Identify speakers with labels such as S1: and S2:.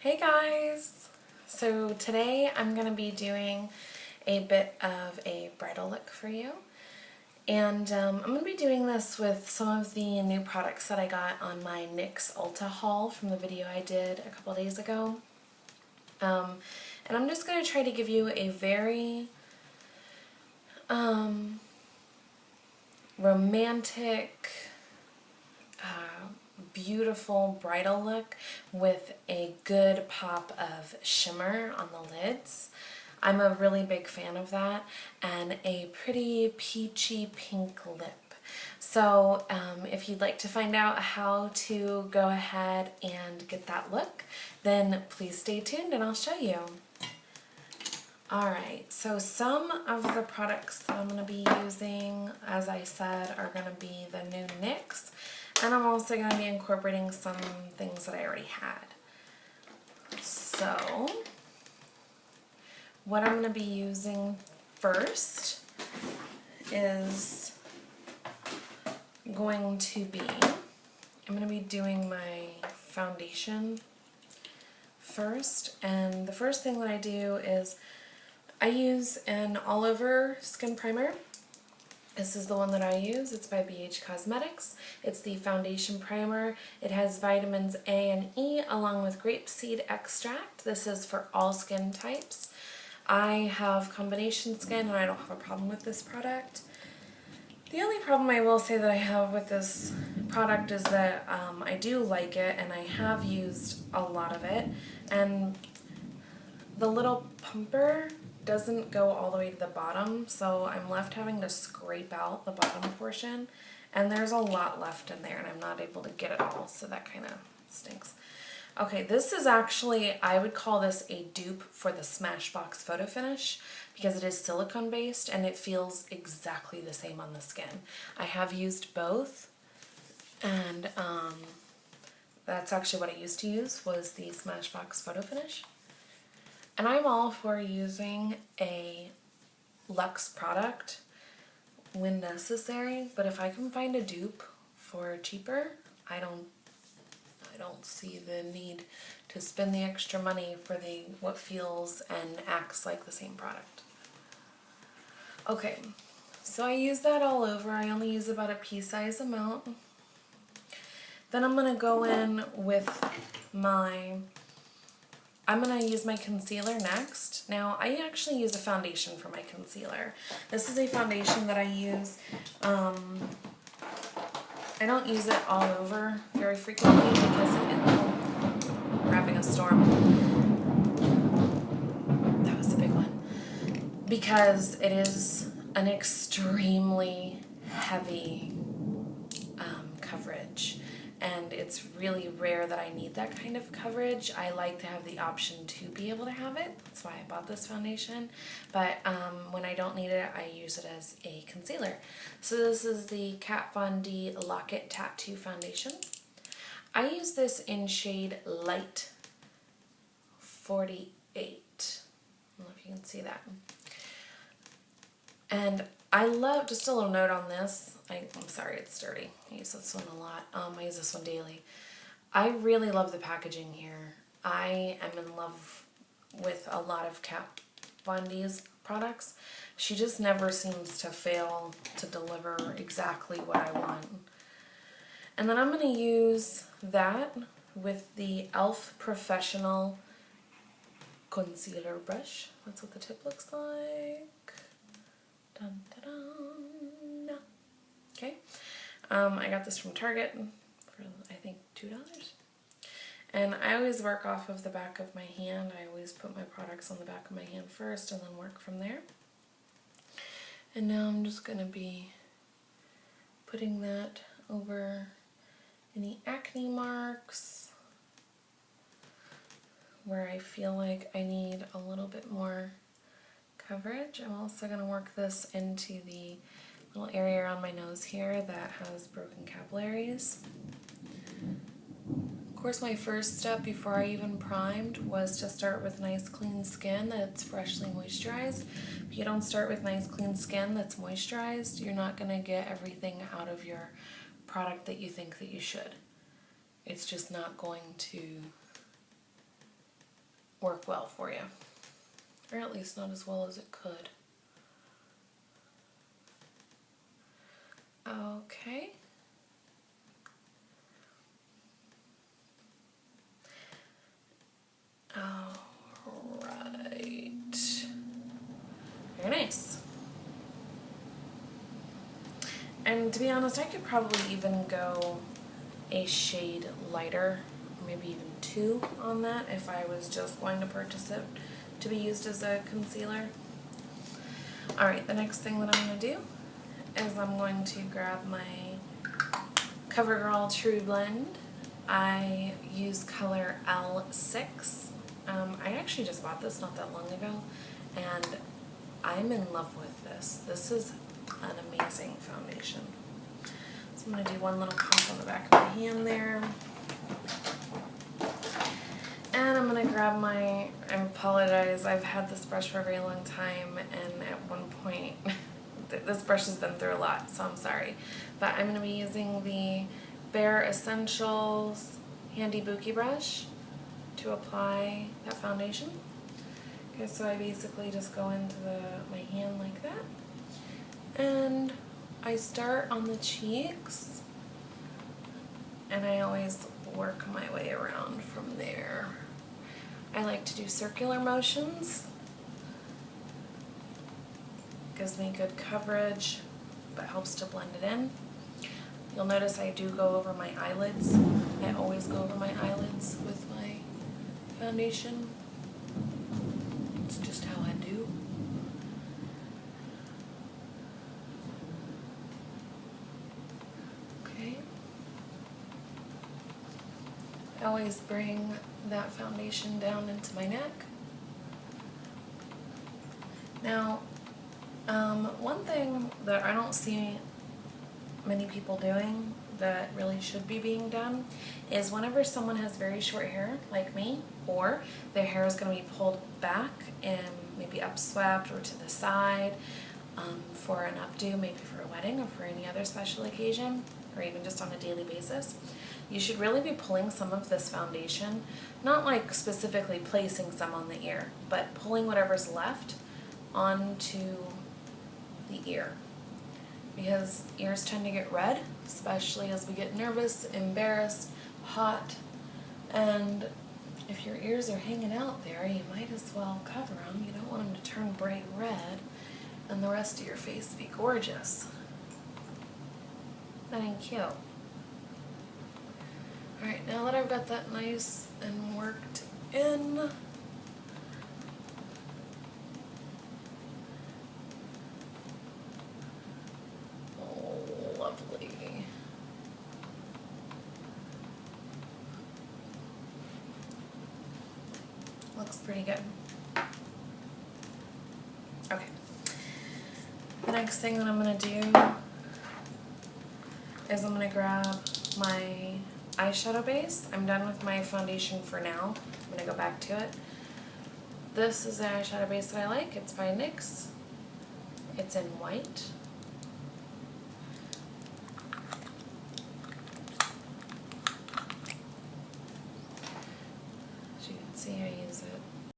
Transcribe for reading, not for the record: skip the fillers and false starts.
S1: Hey guys! So today I'm going to be doing a bit of a bridal look for you. And I'm going to be doing this with some of the new products that I got on my NYX Ulta haul from the video I did a couple days ago. And I'm just going to try to give you a very romantic, beautiful bridal look with a good pop of shimmer on the lids. I'm a really big fan of that, and a pretty peachy pink lip. So if you'd like to find out how to go ahead and get that look, then please stay tuned and I'll show you. Alright, so some of the products that I'm going to be using, as I said, are going to be the new NYX. And I'm also going to be incorporating some things that I already had. So, what I'm going to be using first is going to be, I'm going to be doing my foundation first. And the first thing that I do is I use an all-over skin primer. This is the one that I use. It's by BH Cosmetics. It's the foundation primer. It has vitamins A and E along with grapeseed extract. This is for all skin types. I have combination skin and I don't have a problem with this product. The only problem I will say that I have with this product is that I do like it and I have used a lot of it. And the little pumper doesn't go all the way to the bottom, so I'm left having to scrape out the bottom portion, and there's a lot left in there and I'm not able to get it all, so that kind of stinks. Okay, this is actually, I would call this a dupe for the Smashbox Photo Finish because it is silicone based and it feels exactly the same on the skin. I have used both, and that's actually what I used to use, was the Smashbox Photo Finish. And I'm all for using a luxe product when necessary, but if I can find a dupe for cheaper, I don't see the need to spend the extra money for the what feels and acts like the same product. Okay, so I use that all over. I only use about a pea-size amount. Then I'm going to go in with I'm going to use my concealer next. Now, I actually use a foundation for my concealer. This is a foundation that I use. I don't use it all over very frequently because we're having a storm. That was a big one. Because it is an extremely heavy coverage. And it's really rare that I need that kind of coverage. I like to have the option to be able to have it. That's why I bought this foundation. But when I don't need it, I use it as a concealer. So this is the Kat Von D Lock-It Tattoo Foundation. I use this in shade Light 48. I don't know if you can see that. And I love, just a little note on this, I'm sorry it's dirty, I use this one a lot, I use this one daily. I really love the packaging here. I am in love with a lot of Kat Von D's products. She just never seems to fail to deliver exactly what I want. And then I'm going to use that with the e.l.f. Professional Concealer Brush. That's what the tip looks like. Dun, dun, dun. Okay, I got this from Target for I think $2. And I always work off of the back of my hand. I always put my products on the back of my hand first and then work from there. And now I'm just going to be putting that over any acne marks where I feel like I need a little bit more coverage. I'm also going to work this into the little area around my nose here that has broken capillaries. Of course, my first step before I even primed was to start with nice clean skin that's freshly moisturized. If you don't start with nice clean skin that's moisturized, you're not going to get everything out of your product that you think that you should. It's just not going to work well for you. Or at least not as well as it could. Okay. Alright. Very nice. And to be honest, I could probably even go a shade lighter, maybe even 2 on that if I was just going to purchase it to be used as a concealer. Alright, the next thing that I'm going to do is I'm going to grab my CoverGirl True Blend. I use color L6. I actually just bought this not that long ago, and I'm in love with this. This is an amazing foundation. So I'm going to do one little pump on the back of my hand there. And I'm going to grab my, I apologize, I've had this brush for a very long time, and at one point, this brush has been through a lot, so I'm sorry. But I'm going to be using the Bare Essentials Handy Bookie brush to apply that foundation. Okay, so I basically just go into my hand like that. And I start on the cheeks, and I always work my way around from there. I like to do circular motions. Gives me good coverage, but helps to blend it in. You'll notice I do go over my eyelids. I always go over my eyelids with my foundation. It's just how I do. Okay. I always bring that foundation down into my neck. Now, one thing that I don't see many people doing that really should be being done is whenever someone has very short hair, like me, or their hair is going to be pulled back and maybe upswept or to the side for an updo, maybe for a wedding or for any other special occasion, or even just on a daily basis, you should really be pulling some of this foundation, not like specifically placing some on the ear, but pulling whatever's left onto the ear, because ears tend to get red, especially as we get nervous, embarrassed, hot, and if your ears are hanging out there, you might as well cover them. You don't want them to turn bright red and the rest of your face be gorgeous. That ain't cute. Alright, now that I've got that nice and worked in, lovely. Looks pretty good. Okay. The next thing that I'm going to do is I'm going to grab my eyeshadow base. I'm done with my foundation for now. I'm going to go back to it. This is the eyeshadow base that I like. It's by NYX. It's in white.